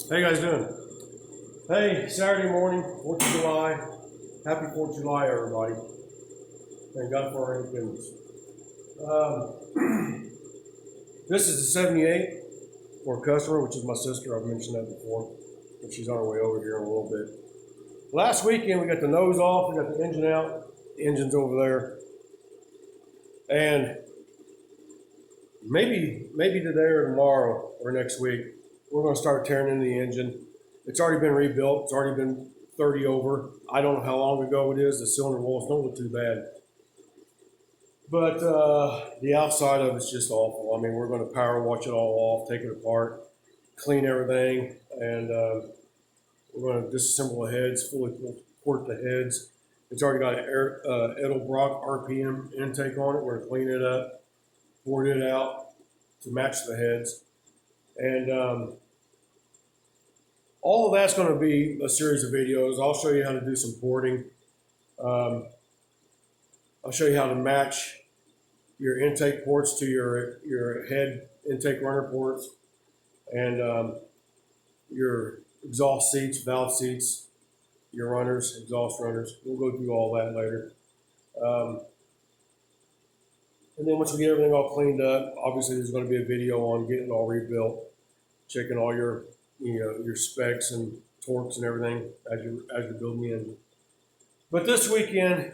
How you guys doing? Hey, Saturday morning, 4th of July. Happy 4th of July, everybody. Thank God for our independence. This is the 78 for a customer, which is my sister. I've mentioned that before. But she's on her way over here in a little bit. Last weekend, we got the nose off. We got the engine out. The engine's over there. And maybe today or tomorrow or next week, we're going to start tearing into the engine. It's already been rebuilt. It's already been 30 over. I don't know how long ago it is. The cylinder walls don't look too bad. But the outside of it's just awful. I mean, we're going to power wash it all off, take it apart, clean everything, and we're going to disassemble the heads, fully port the heads. It's already got an Edelbrock RPM intake on it. We're going to clean it up, board it out to match the heads. And all of that's going to be a series of videos. I'll show you how to do some porting. I'll show you how to match your intake ports to your head intake runner ports and your exhaust seats, valve seats, your runners, exhaust runners. We'll go through all that later. And then once we get everything all cleaned up, obviously there's going to be a video on getting it all rebuilt, checking all your specs and torques and everything as you're building the engine. But this weekend,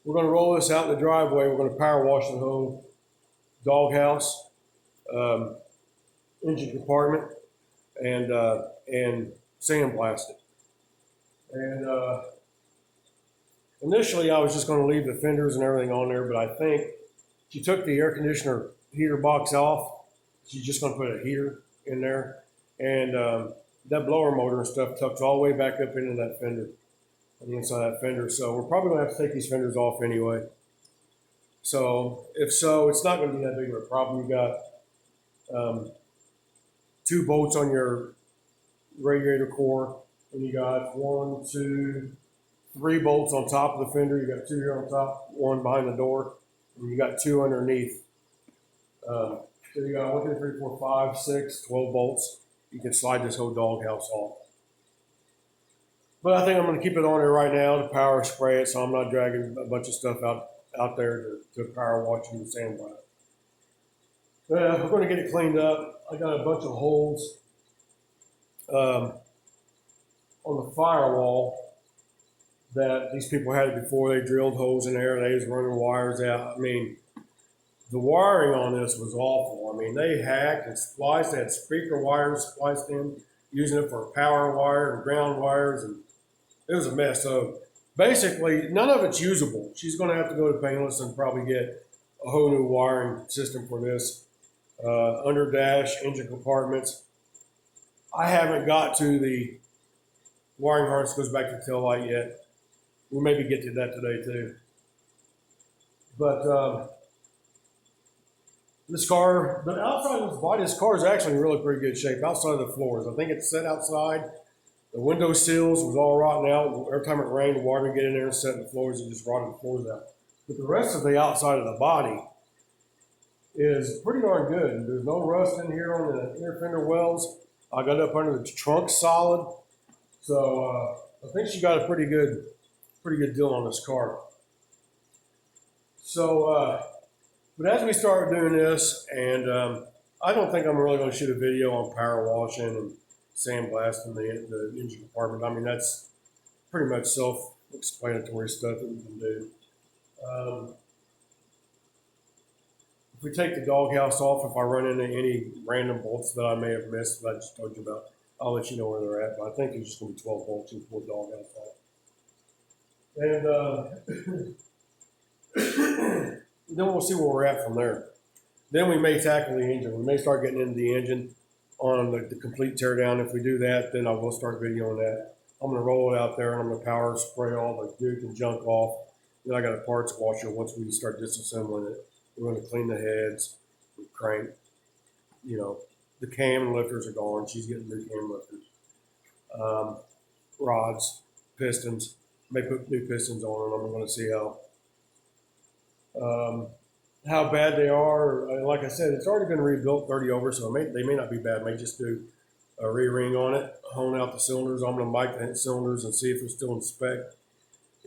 we're going to roll this out in the driveway. We're going to power wash the whole doghouse, engine compartment, and sandblast it. And initially, I was just going to leave the fenders and everything on there, but I think she took the air conditioner heater box off. She's just going to put a heater in there. And that blower motor and stuff tucks all the way back up into that fender, on the inside of that fender. So we're probably going to have to take these fenders off anyway. So if so, it's not going to be that big of a problem. You got 2 bolts on your radiator core, and you got 1, 2, 3 bolts on top of the fender. You got 2 here on top, 1 behind the door, and you got 2 underneath. So you got 1, 2, 3, 4, 5, 6, 12 bolts. You can slide this whole doghouse off. But I think I'm going to keep it on there right now to power spray it, so I'm not dragging a bunch of stuff out there to power wash and sandblast. We're going to get it cleaned up. I got a bunch of holes on the firewall that these people had it before. They drilled holes in there. They was running wires out. I mean, the wiring on this was awful. I mean, they hacked and spliced. They had speaker wires spliced in, using it for power wire and ground wires, and it was a mess. So basically, none of it's usable. She's going to have to go to Painless and probably get a whole new wiring system for this. Under dash, engine compartments. I haven't got to the wiring harness that goes back to the tail light yet. We'll maybe get to that today too. But this car, the outside of this body, this car is actually in really pretty good shape. Outside of the floors, I think it's set outside. The window sills was all rotten out. Every time it rained, the water would get in there and set in the floors and just rotted the floors out. But the rest of the outside of the body is pretty darn good. There's no rust in here on the inner fender wells. I got up under the trunk solid. So I think she got a pretty good deal on this car. So, but as we start doing this, and I don't think I'm really going to shoot a video on power washing and sandblasting the engine compartment. I mean, that's pretty much self-explanatory stuff that we can do. If we take the doghouse off, if I run into any random bolts that I may have missed that I just told you about, I'll let you know where they're at. But I think it's just going to be 12 bolts and 4 doghouse off. And then we'll see where we're at from there. Then we may tackle the engine. We may start getting into the engine on the complete teardown. If we do that, then I will start videoing that. I'm going to roll it out there, and I'm going to power spray all the goop and junk off. Then I got a parts washer once we start disassembling it. We're going to clean the heads, the crank, the cam lifters are gone. She's getting new cam lifters. Rods, pistons. May put new pistons on them. I'm going to see how bad they are. Like I said, it's already been rebuilt 30 over, so they may not be bad. May just do a re-ring on it, hone out the cylinders. I'm going to mic the cylinders and see if they're still in spec.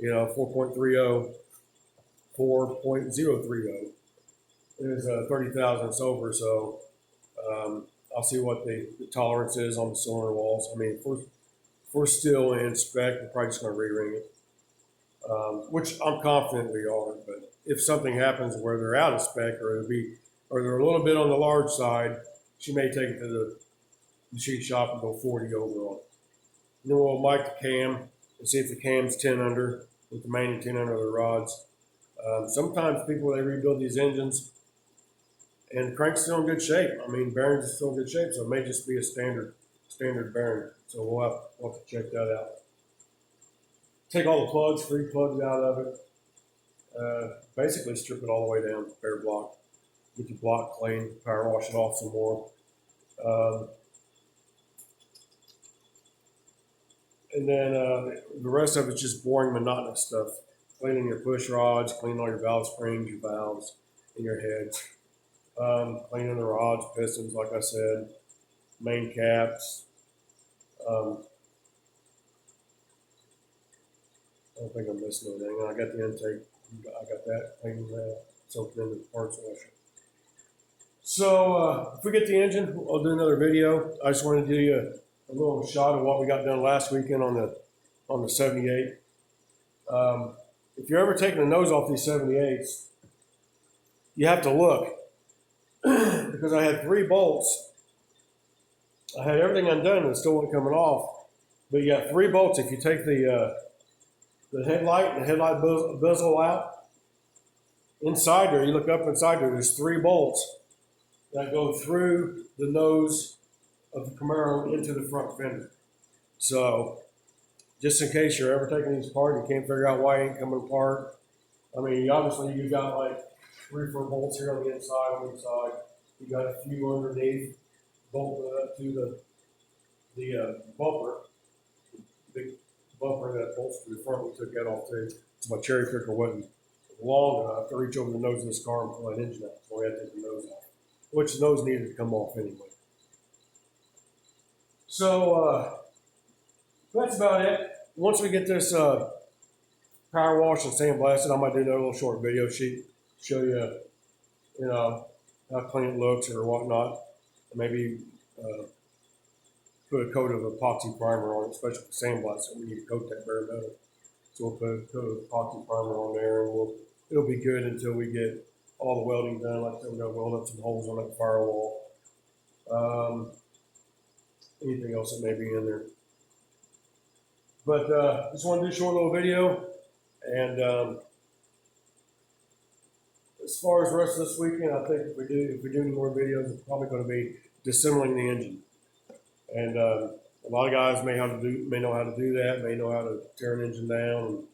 4.30, 4.030 is 30 thousandths over. So I'll see what the tolerance is on the cylinder walls. I mean, if we're still in spec, we're probably just going to re-ring it, which I'm confident we are. But if something happens where they're out of spec or they're a little bit on the large side, she may take it to the machine shop and go 40 over on it. And then we'll mic the cam and see if the cam's 10 under with the main and 10 under the rods. Sometimes people, they rebuild these engines and the crank's still in good shape. I mean, bearings are still in good shape, so it may just be a standard bearing. So we'll have to check that out. Take all the plugs, free plugs out of it. Basically strip it all the way down, bare block. Get your block clean, power wash it off some more. And then the rest of it's just boring, monotonous stuff. Cleaning your push rods, cleaning all your valve springs, your valves, and your heads. Cleaning the rods, pistons, like I said, main caps. I don't think I'm missing anything. I got the intake. I got that cleaning that, soaking into the parts washer. So if we get the engine, I'll do another video. I just wanted to do you a little shot of what we got done last weekend on the 78. If you're ever taking the nose off these 78s, you have to look because I had 3 bolts. I had everything undone and it still wasn't coming off. But you got 3 bolts. If you take the headlight and the headlight bezel out, inside there, you look up inside there, there's 3 bolts that go through the nose of the Camaro into the front fender. So just in case you're ever taking these apart, you can't figure out why it ain't coming apart. I mean, obviously you got like 3 or 4 bolts here on the inside, You got a few underneath, bolted up to the bumper, the big bumper that bolts to the front. We took that off too. So my cherry picker wasn't long enough to reach over the nose of this car and pull that engine out. So we had to take the nose off, which the nose needed to come off anyway. So that's about it. Once we get this power wash and sandblasted, I might do another little short video sheet, show you, how clean it looks or whatnot. And maybe put a coat of epoxy primer on it, especially for sandblasting. We need to coat that bare metal. So we'll put a coat of epoxy primer on there, and it'll be good until we get all the welding done. Like I said, we're gonna weld up some holes on that firewall. Anything else that may be in there. But just want to do a short little video. And as far as the rest of this weekend, I think if we do any more videos, it's probably going to be disassembling the engine. And a lot of guys may know how to do that, may know how to tear an engine down,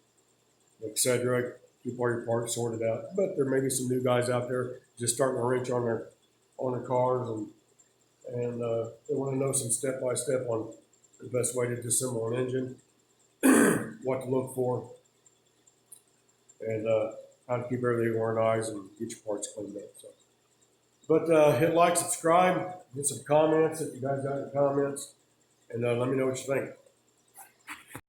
etc. Keep all your parts sorted out. But there may be some new guys out there just starting to wrench on their cars, and they want to know some step by step on the best way to disassemble an engine, what to look for, and how to keep everything organized and get your parts cleaned up. So, but hit like, subscribe, get some comments if you guys got any comments, and let me know what you think.